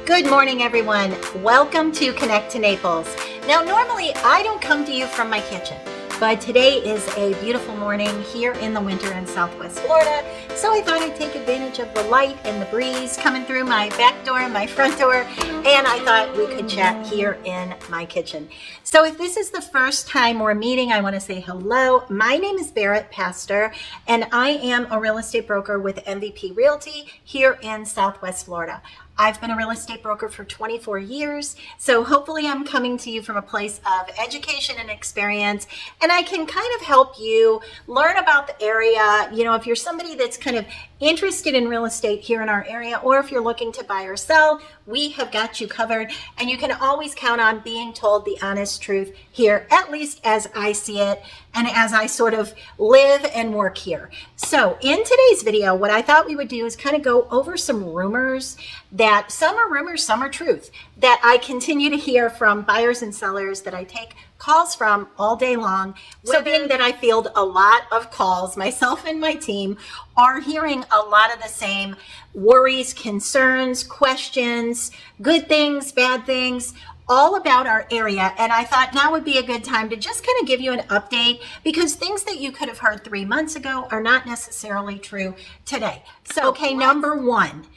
Good morning, everyone. Welcome to Connect to Naples. Now, normally I don't come to you from my kitchen, but today is a beautiful morning here in the winter in Southwest Florida. So I thought I'd take advantage of the light and the breeze coming through my back door and my front door, and I thought we could chat here in my kitchen. So if this is the first time we're meeting, I want to say hello. My name is Barrett Pastor, and I am a real estate broker with MVP Realty here in Southwest Florida. I've been a real estate broker for 24 years, so hopefully I'm coming to you from a place of education and experience, and I can kind of help you learn about the area. You know, if you're somebody that's kind of interested in real estate here in our area, or if you're looking to buy or sell, we have got you covered, and you can always count on being told the honest truth here, at least as I see it and as I sort of live and work here. So in today's video, what I thought we would do is kind of go over some rumors that some are rumors, some are truth, that I continue to hear from buyers and sellers that I take calls from all day long. So being that I field a lot of calls, myself and my team are hearing a lot of the same worries, concerns, questions, good things, bad things, all about our area. And I thought now would be a good time to just kind of give you an update, because things that you could have heard 3 months ago are not necessarily true today. So, okay, number one,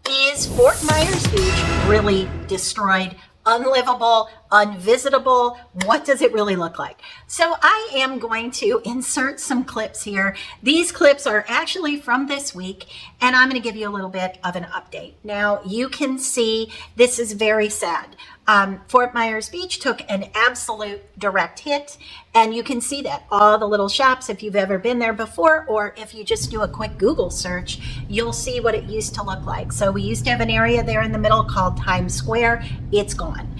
is Fort Myers Beach really destroyed, unlivable, unvisitable? What does it really look like? So I am going to insert some clips here. These clips are actually from this week, and I'm going to give you a little bit of an update. Now, you can see this is very sad. Fort Myers Beach took an absolute direct hit, and you can see that all the little shops, if you've ever been there before, or if you just do a quick Google search, you'll see what it used to look like. So we used to have an area there in the middle called Times Square. It's gone.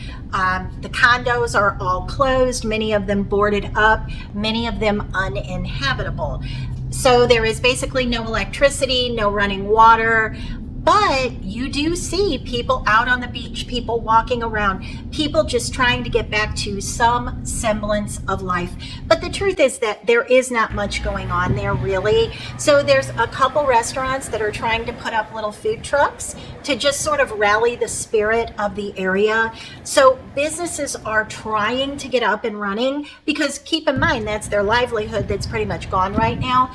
The condos are all closed, many of them boarded up, many of them uninhabitable. So there is basically no electricity, no running water. But you do see people out on the beach, people walking around, people just trying to get back to some semblance of life. But the truth is that there is not much going on there, really. So there's a couple restaurants that are trying to put up little food trucks to just sort of rally the spirit of the area. So businesses are trying to get up and running, because keep in mind, that's their livelihood that's pretty much gone right now.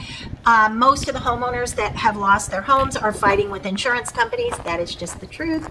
Most of the homeowners that have lost their homes are fighting with insurance companies. That is just the truth.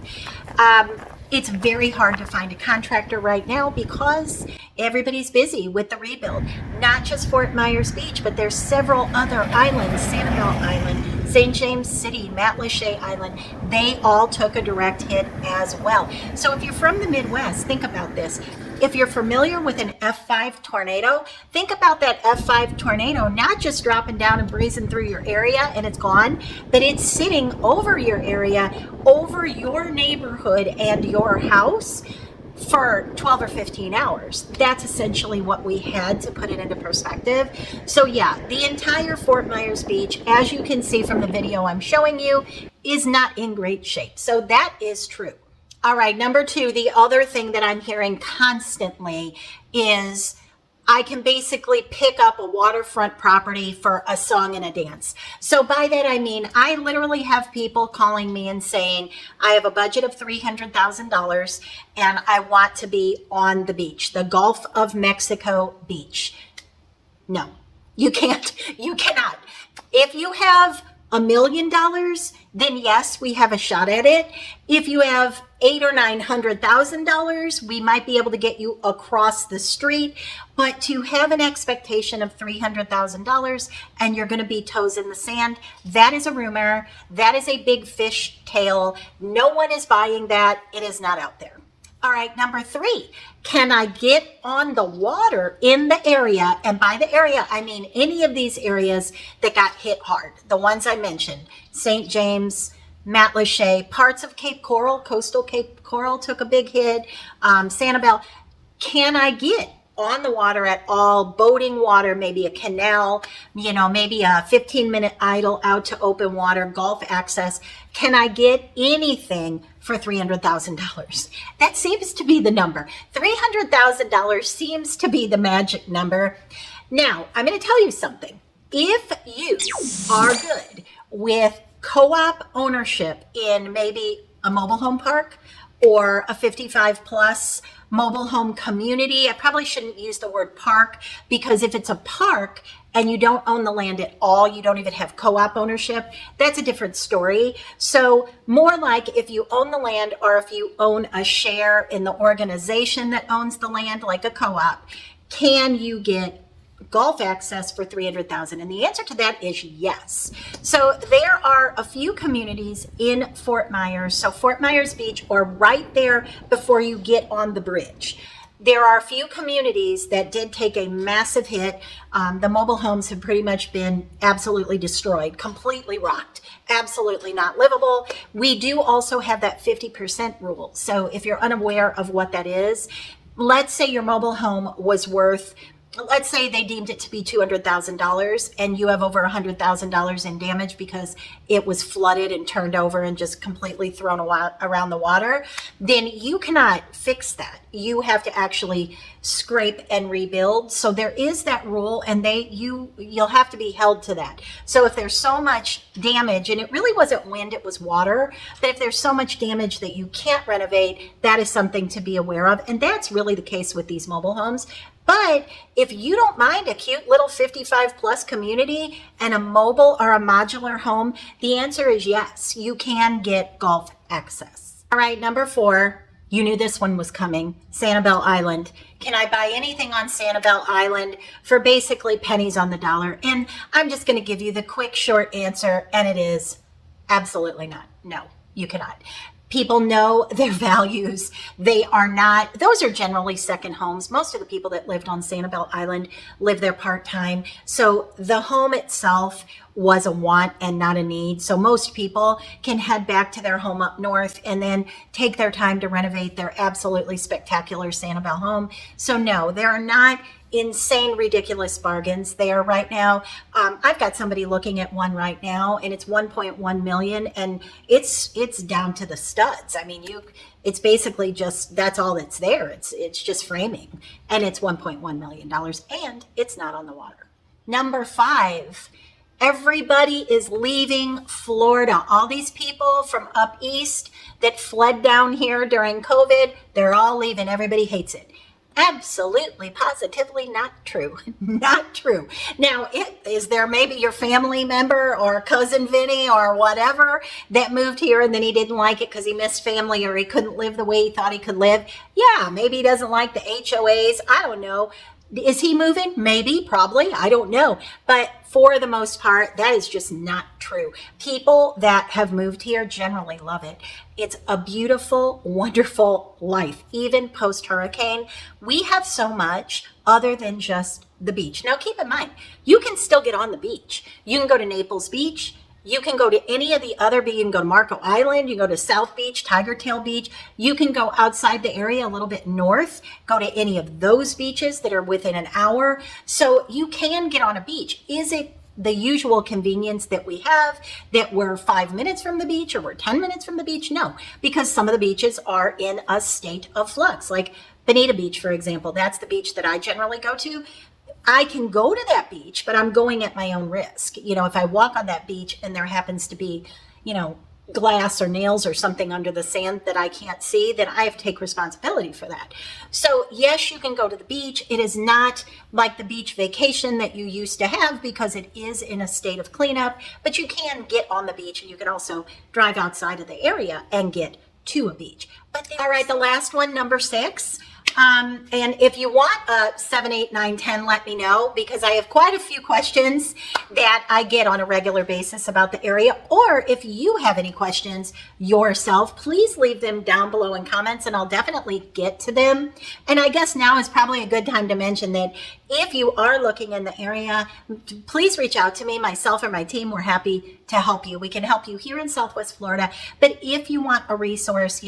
It's very hard to find a contractor right now because everybody's busy with the rebuild. Not just Fort Myers Beach, but there's several other islands, Sanibel Island, St. James City, Matlacha Island. They all took a direct hit as well. So if you're from the Midwest, think about this. If you're familiar with an F5 tornado, think about that F5 tornado not just dropping down and breezing through your area and it's gone, but it's sitting over your area, over your neighborhood and your house for 12 or 15 hours. That's essentially what we had, to put it into perspective. So yeah, the entire Fort Myers Beach, as you can see from the video I'm showing you, is not in great shape. So that is true. All right, number two, the other thing that I'm hearing constantly is I can basically pick up a waterfront property for a song and a dance. So by that, I mean, I literally have people calling me and saying, I have a budget of $300,000 and I want to be on the beach, the Gulf of Mexico beach. No, you can't. You cannot. If you have $1 million, then yes, we have a shot at it. If you have $800,000 or $900,000, we might be able to get you across the street. But to have an expectation of $300,000 and you're going to be toes in the sand, that is a rumor. That is a big fish tale. No one is buying that. It is not out there. All right, number three, can I get on the water in the area? And by the area, I mean any of these areas that got hit hard. The ones I mentioned, St. James, Matlacha, parts of Cape Coral, coastal Cape Coral took a big hit, Sanibel. Can I get on the water at all, boating water, maybe a canal, maybe a 15-minute idle out to open water, Gulf access? Can I get anything for $300,000? That seems to be the number. $300,000 seems to be the magic number. Now, I'm going to tell you something. If you are good with co-op ownership in maybe a mobile home park or a 55 plus mobile home community. I probably shouldn't use the word park, because if it's a park and you don't own the land at all, you don't even have co-op ownership, that's a different story. So more like if you own the land, or if you own a share in the organization that owns the land, like a co-op, can you get golf access for $300,000? And the answer to that is yes. So there are a few communities in Fort Myers. So Fort Myers Beach, or right there before you get on the bridge, there are a few communities that did take a massive hit. The mobile homes have pretty much been absolutely destroyed, completely rocked, absolutely not livable. We do also have that 50% rule. So if you're unaware of what that is, let's say your mobile home was worth, let's say they deemed it to be $200,000, and you have over $100,000 in damage because it was flooded and turned over and just completely thrown around the water, then you cannot fix that. You have to actually scrape and rebuild. So there is that rule, and you'll have to be held to that. So if there's so much damage, and it really wasn't wind, it was water, but if there's so much damage that you can't renovate, that is something to be aware of. And that's really the case with these mobile homes. But if you don't mind a cute little 55 plus community and a mobile or a modular home, the answer is yes, you can get golf access. All right, number 4, you knew this one was coming, Sanibel Island. Can I buy anything on Sanibel Island for basically pennies on the dollar? And I'm just going to give you the quick, short answer, and it is absolutely not. No, you cannot. People know their values. They are not, those are generally second homes. Most of the people that lived on Sanibel Island live there part-time. So the home itself was a want and not a need. So most people can head back to their home up north and then take their time to renovate their absolutely spectacular Sanibel home. So no, there are not insane, ridiculous bargains there right now. I've got somebody looking at one right now, and it's 1.1 million, and it's down to the studs. I mean, it's basically just, that's all that's there. It's just framing, and it's $1.1 million, and it's not on the water. Number 5, everybody is leaving Florida. All these people from up east that fled down here during COVID, they're all leaving. Everybody hates it. Absolutely, positively not true. Not true. Now, is there maybe your family member or cousin Vinny or whatever that moved here and then he didn't like it because he missed family or he couldn't live the way he thought he could live? Yeah, maybe he doesn't like the HOAs. I don't know. Is he moving? Maybe, probably. I don't know. But for the most part, that is just not true. People that have moved here generally love it. It's a beautiful, wonderful life, even post-hurricane. We have so much other than just the beach. Now, keep in mind, you can still get on the beach. You can go to Naples Beach. You can go to any of the other beaches. You can go to Marco Island. You can go to South Beach, Tiger Tail Beach. You can go outside the area a little bit north, go to any of those beaches that are within an hour. So you can get on a beach. Is it the usual convenience that we have, that we're 5 minutes from the beach or we're 10 minutes from the beach? No, because some of the beaches are in a state of flux. Like Bonita Beach, for example, that's the beach that I generally go to. I can go to that beach, but I'm going at my own risk. You know, if I walk on that beach and there happens to be, glass or nails or something under the sand that I can't see, then I have to take responsibility for that. So yes, you can go to the beach. It is not like the beach vacation that you used to have because it is in a state of cleanup, but you can get on the beach and you can also drive outside of the area and get to a beach. All right, the last one, number 6. And if you want 7, 8, 9, 10, let me know, because I have quite a few questions that I get on a regular basis about the area. Or if you have any questions yourself, please leave them down below in comments and I'll definitely get to them. And I guess now is probably a good time to mention that if you are looking in the area, please reach out to me, myself or my team. We're happy to help you. We can help you here in Southwest Florida. But if you want a resource,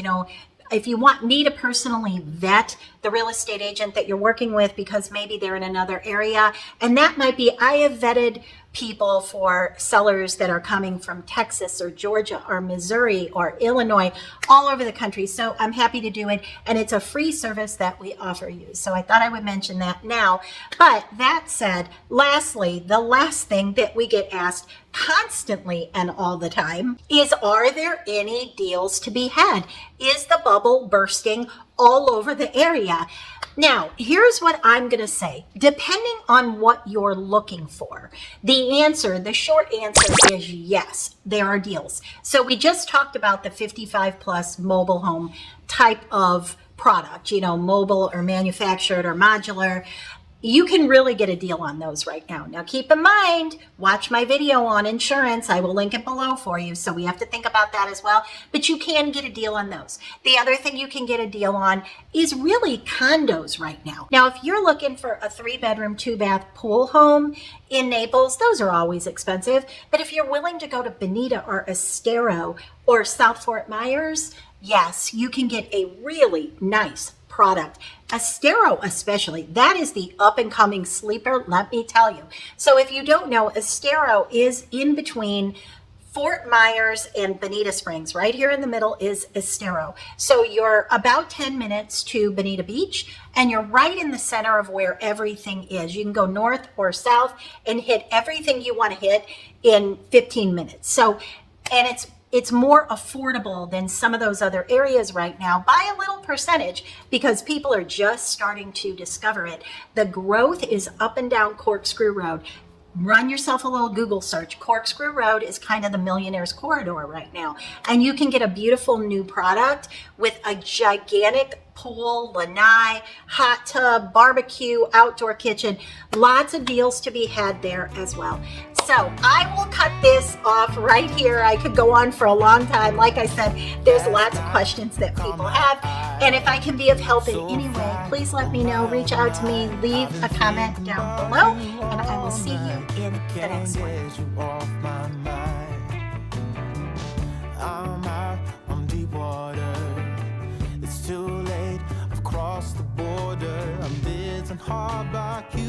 if you want me to personally vet the real estate agent that you're working with because maybe they're in another area, and that might be, I have vetted people, for sellers that are coming from Texas or Georgia or Missouri or Illinois, all over the country. So I'm happy to do it. And it's a free service that we offer you. So I thought I would mention that now. But that said, lastly, the last thing that we get asked constantly and all the time is, are there any deals to be had? Is the bubble bursting all over the area? Now, here's what I'm going to say. Depending on what you're looking for, the short answer is yes, there are deals. So we just talked about the 55 plus mobile home type of product, mobile or manufactured or modular. You can really get a deal on those right now. Now, keep in mind, watch my video on insurance. I will link it below for you. So we have to think about that as well. But you can get a deal on those. The other thing you can get a deal on is really condos right now. Now, if you're looking for a 3-bedroom, 2-bath pool home in Naples, those are always expensive. But if you're willing to go to Bonita or Estero or South Fort Myers, yes, you can get a really nice product. Estero especially, that is the up and coming sleeper, let me tell you. So if you don't know, Estero is in between Fort Myers and Bonita Springs. Right here in the middle is Estero. So you're about 10 minutes to Bonita Beach, and you're right in the center of where everything is. You can go north or south and hit everything you want to hit in 15 minutes. So, and it's more affordable than some of those other areas right now by a little percentage, because people are just starting to discover it. The growth is up and down Corkscrew Road. Run yourself a little Google search. Corkscrew Road is kind of the millionaire's corridor right now. And you can get a beautiful new product with a gigantic pool, lanai, hot tub, barbecue, outdoor kitchen. Lots of deals to be had there as well. So I will cut this off right here. I could go on for a long time. Like I said, there's lots of questions that people have. And if I can be of help in any way, please let me know. Reach out to me. Leave a comment down below. And I will see you in the next one. I'm deep water. It's too late. I've crossed the border. I'm bitten hard like you.